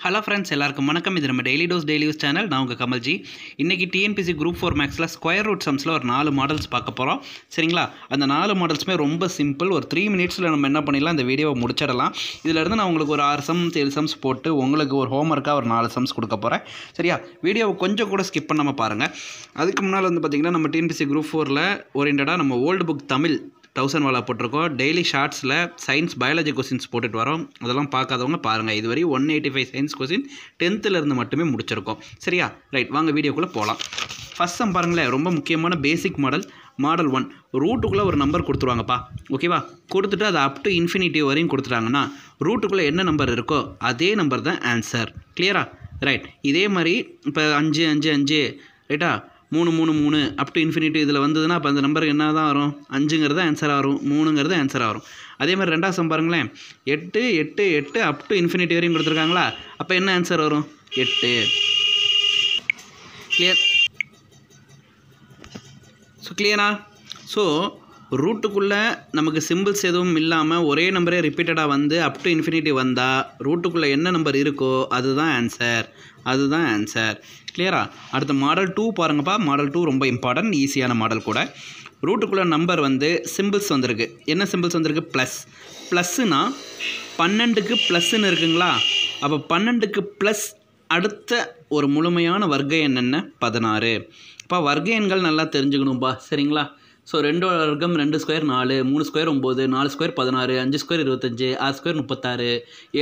Hello friends, எல்லாருக்கும் வணக்கம். இது நம்ம daily dose daily use channel. நான் உங்கள் கமல்ஜி. இன்றைக்கி டிஎன்பிசி குரூப் 4 மேக்ஸில் ஸ்கொயர் ரூட் சம்ஸில் ஒரு 4 மாடல்ஸ் பார்க்க போகிறோம். சரிங்களா? அந்த 4 மாடல்ஸுமே ரொம்ப சிம்பிள். ஒரு 3 மினிட்ஸில் நம்ம என்ன பண்ணிடலாம், இந்த வீடியோவை முடிச்சிடலாம். இதிலேருந்து நான் உங்களுக்கு ஒரு 6 சம்ஸ் 7 சம்ஸ் போட்டு உங்களுக்கு ஒரு ஹோம்ஒர்க்காக ஒரு 4 சம்ஸ் கொடுக்க போகிறேன். சரியா? வீடியோவை கொஞ்சம் கூட ஸ்கிப் பண்ணாமல் பாருங்கள். அதுக்கு முன்னால் பார்த்திங்கன்னா நம்ம டிஎன்பிசி குரூப் 4ல் ஓரியன்டாக நம்ம ஓல்டு புக் தமிழ் 1000 வாலா போட்டிருக்கோம். டெய்லி ஷார்ட்ஸில் சயின்ஸ் பயாலஜி கொஸ்டின்ஸ் போட்டுட்டு வரோம். அதெல்லாம் பார்க்காதவங்க பாருங்கள். இதுவரை 185 சயின்ஸ் கொஸ்டின் 10th மட்டுமே முடிச்சிருக்கோம். சரியா? ரைட், வாங்க வீடியோக்குள்ளே போகலாம். ஃபஸ்ட் சம் பாருங்களேன், ரொம்ப முக்கியமான பேசிக் மாடல் 1. ரூட்டுக்குள்ளே ஒரு நம்பர் கொடுத்துருவாங்கப்பா. ஓகேவா? கொடுத்துட்டு அதை அப் டு இன்ஃபினிட்டி வரையும் கொடுத்துட்டாங்கன்னா ரூட்டுக்குள்ளே என்ன நம்பர் இருக்கோ அதே நம்பர் தான் ஆன்சர். கிளியரா? ரைட். இதே மாதிரி இப்போ 5 5 5 ரைட்டா, 3 3 3 அப் டு இன்ஃபினிட்டி இதில் வந்ததுன்னா அப்போ அந்த நம்பருக்கு என்ன தான் வரும்? 5ங்கிறது ஆன்சராக வரும், 3ங்கிறது ஆன்சராக வரும். அதே மாதிரி ரெண்டாவது சம் பாருங்களேன், 8 8 8 அப் டு இன்ஃபினிட்டி வரையும் கொடுத்துருக்காங்களா? அப்போ என்ன ஆன்சர் வரும்? 8. கிளியர்? கிளியரா? ஸோ ரூட்டுக்குள்ளே நமக்கு சிம்பிள்ஸ் எதுவும் இல்லாமல் ஒரே நம்பரே ரிப்பீட்டடாக வந்து அப் டு இன்ஃபினிட்டி வந்தால் ரூட்டுக்குள்ளே என்ன நம்பர் இருக்கோ அதுதான் ஆன்சர். கிளியரா? அடுத்த மாடல் 2 பாருங்கப்பா. மாடல் 2 ரொம்ப இம்பார்ட்டன்ட், ஈஸியான மாடல் கூட. ரூட்டுக்குள்ளே நம்பர் வந்து சிம்பிள்ஸ் வந்திருக்கு. என்ன சிம்பிள்ஸ் வந்திருக்கு? ப்ளஸ்ஸுனா 12க்கு ப்ளஸ்ன்னு இருக்குங்களா? அப்போ 12க்கு ப்ளஸ் அடுத்த ஒரு முழுமையான வர்க்க எண் என்ன? 16. இப்போ வர்க்க எண்கள் நல்லா தெரிஞ்சுக்கணும்ப்பா. சரிங்களா? ஸோ 2 வர்க்கம் 2 square 4, 3 square 9, 4 square 16, 5 square 25, 6 square 36,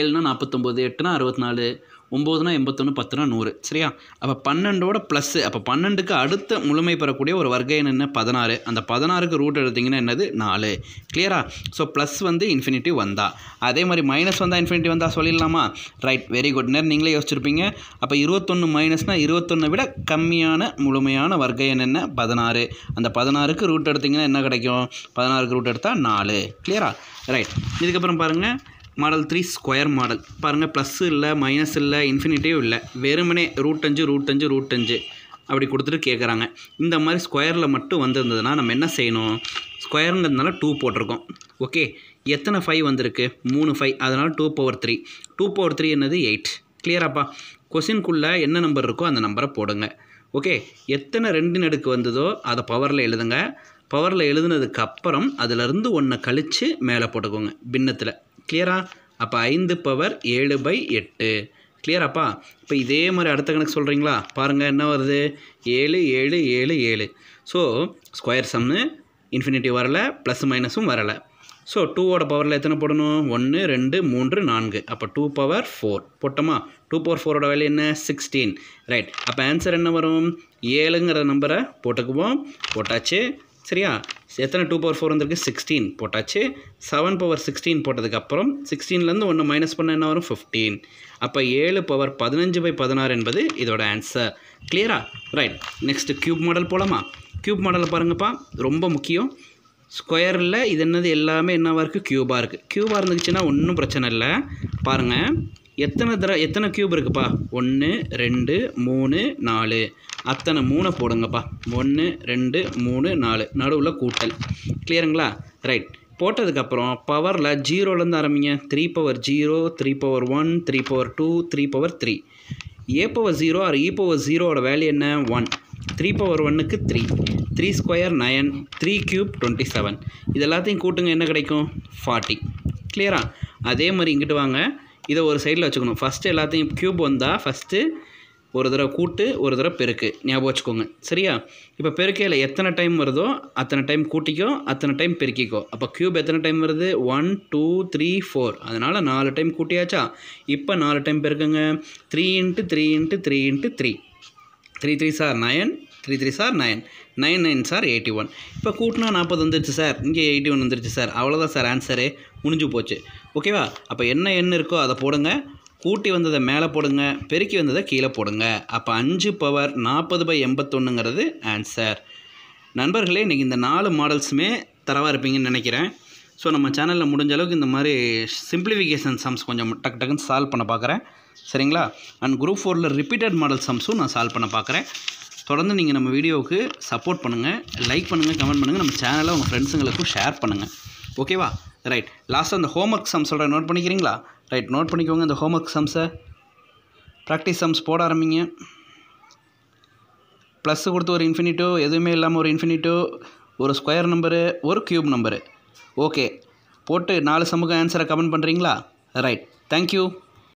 7னா 49, 8னா 64, 9னா 81, 10னா 100. சரியா? அப்போ 12ஓட ப்ளஸ்ஸு. அப்போ 12க்கு அடுத்த முழுமை பெறக்கூடிய ஒரு வர்க்க எண் என்ன? 16. அந்த 16க்கு ரூட் எடுத்திங்கன்னா என்னது? 4. கிளியரா? ஸோ ப்ளஸ் வந்து இன்ஃபினிட்டி வந்தா, அதே மாதிரி மைனஸ் வந்தால் இன்ஃபினிட்டி வந்தால் சொல்லிடலாமா? Right, very good. நேரம் நீங்களே யோசிச்சிருப்பீங்க. அப்போ 21 மைனஸ்னா 21 விட கம்மியான முழுமையான வர்க்க எண் என்ன? 16. அந்த 16க்கு ரூட் எடுத்திங்கன்னா என்ன கிடைக்கும்? 16க்கு ரூட் எடுத்தால் 4. கிளியரா? ரைட். இதுக்கப்புறம் பாருங்கள், மாடல் 3 ஸ்கொயர் மாடல் பாருங்கள். ப்ளஸ்ஸு இல்லை, மைனஸ் இல்லை, இன்ஃபினிட்டியும் இல்லை, வெறுமனே ரூட் 5 அப்படி கொடுத்துட்டு கேட்குறாங்க. இந்த மாதிரி ஸ்கொயரில் மட்டும் வந்திருந்ததுன்னா நம்ம என்ன செய்யணும்? ஸ்கொயருங்கிறதுனால 2 போட்டிருக்கோம். ஓகே, எத்தனை 5 வந்திருக்கு? 3 5, அதனால் 2/3. 2/3 என்னது? 8. கிளியராப்பா? கொஸ்டின்குள்ளே என்ன நம்பர் இருக்கோ அந்த நம்பரை போடுங்க. ஓகே, எத்தனை 2 அடுக்கு வந்ததோ அதை பவரில் எழுதுங்க. பவரில் எழுதுனதுக்கு அப்புறம் அதிலிருந்து 1 கழித்து மேலே போட்டுக்கோங்க பின்னத்தில். கிளியரா? அப்போ 5/7/8. கிளியராப்பா? இப்போ இதே மாதிரி அடுத்த கணக்கு சொல்கிறீங்களா? பாருங்கள், என்ன வருது? 7 7 7 7. ஸோ ஸ்கொயர் சம்மு இன்ஃபினிட்டி வரலை, ப்ளஸ் மைனஸும் வரலை. ஸோ 2ஓட பவரில் எத்தனை போடணும்? 1 2 3 4. அப்போ 2/4 போட்டோமா? 2/4ஓட வேல்யூ என்ன? 16. ரைட். அப்போ ஆன்சர் என்ன வரும்? 7ங்கிற நம்பரை போட்டாச்சு. சரியா? எத்தனை 2/4 வந்திருக்கு? 16 போட்டாச்சு. 7/16 போட்டதுக்கப்புறம் 16லேருந்து 1 மைனஸ் பண்ண என்ன வரும்? 15. அப்போ 7/15/16 என்பது இதோட ஆன்சர். கிளியரா? ரைட். நெக்ஸ்ட்டு க்யூப் மாடல் போகலாமா? க்யூப் மாடலில் பாருங்கப்பா, ரொம்ப முக்கியம். ஸ்கொயரில் இது என்னது? எல்லாமே என்னவாக இருக்குது? க்யூபாக இருக்குது. க்யூபாக இருந்துச்சுன்னா ஒன்றும் பிரச்சனை இல்லை. பாருங்கள், எத்தனை க்யூப் இருக்குப்பா? 1 2 3 4. அத்தனை 3 போடுங்கப்பா. 1 2 3 4, நடுவில் கூட்டல். கிளியருங்களா? ரைட். போட்டதுக்கப்புறம் பவரில் 0லேருந்து ஆரம்பிங்க. 3/0, 3/1, 3/2, 3/3. a/0 ஆர் e/0ஓட வேல்யூ என்ன? 1. 3/1க்கு 3. 3 ஸ்கொயர் 9, 3 க்யூப் 27. இது எல்லாத்தையும் கூட்டுங்க, என்ன கிடைக்கும்? 40. கிளியரா? அதே மாதிரி இங்கிட்டு வாங்க, இதை ஒரு சைடில் வச்சுக்கணும். ஃபஸ்ட்டு எல்லாத்தையும் க்யூப் வந்தால் ஃபஸ்ட்டு ஒரு தடவை கூட்டு, ஒரு தடவை பெருக்கு, ஞாபகம் வச்சுக்கோங்க. சரியா? இப்போ பெருக்கையில் எத்தனை டைம் வருதோ அத்தனை டைம் கூட்டிக்கோ, அத்தனை டைம் பெருக்கிக்கோ. அப்போ க்யூப் எத்தனை டைம் வருது? 1 2 3 4. அதனால் 4 டைம் கூட்டியாச்சா? இப்போ 4 time பெருக்குங்க. 3 × 3 × 3 × 3. 3 3s are 9, 3 3s are 9, 9 9s are 81. இப்போ கூட்டினா 40 வந்துருச்சு சார், இங்கே 81 வந்துருச்சு சார். அவ்வளோதான் சார், ஆன்சரே முடிஞ்சு போச்சு. ஓகேவா? அப்போ என்ன எண் இருக்கோ அதை போடுங்க. கூட்டி வந்ததை மேலே போடுங்க, பெருக்கி வந்ததை கீழே போடுங்க. அப்போ 5/40/81ங்கிறது ஆன்சர். நண்பர்களே, இன்றைக்கி இந்த 4 மாடல்ஸுமே தரவாக இருப்பீங்கன்னு நினைக்கிறேன். ஸோ நம்ம சேனலில் முடிஞ்ச அளவுக்கு இந்த மாதிரி சிம்பிளிஃபிகேஷன் சம்ஸ் கொஞ்சம் டக்குன்னு சால்வ் பண்ண பார்க்குறேன். சரிங்களா? அண்ட் குரூப் 4ல் ரிப்பீட்டட் மாடல் சம்ஸும் நான் சால்வ் பண்ண பார்க்குறேன். தொடர்ந்து நீங்கள் நம்ம வீடியோவுக்கு சப்போர்ட் பண்ணுங்கள், லைக் பண்ணுங்கள், கமெண்ட் பண்ணுங்கள், நம்ம சேனலை உங்கள் ஃப்ரெண்ட்ஸுங்களுக்கும் ஷேர் பண்ணுங்கள். ஓகேவா? ரைட். லாஸ்ட்டாக அந்த ஹோம்ஒர்க் சம் சொல்கிறேன், நோட் பண்ணிக்கிறீங்களா? ரைட், நோட் பண்ணிக்கோங்க இந்த ஹோம்ஒர்க் சம்ஸை. ப்ராக்டிஸ் சம்ஸ் போட ஆரம்பிங்க. ப்ளஸ் கொடுத்து ஒரு இன்ஃபினிட்டோ, எதுவுமே இல்லாமல் ஒரு இன்ஃபினிட்டோ, ஒரு ஸ்கொயர் நம்பரு, ஒரு க்யூப் நம்பரு. ஓகே, போட்டு 4 சம்முக்கு ஆன்சரை கமெண்ட் பண்ணுறீங்களா? Right, thank you.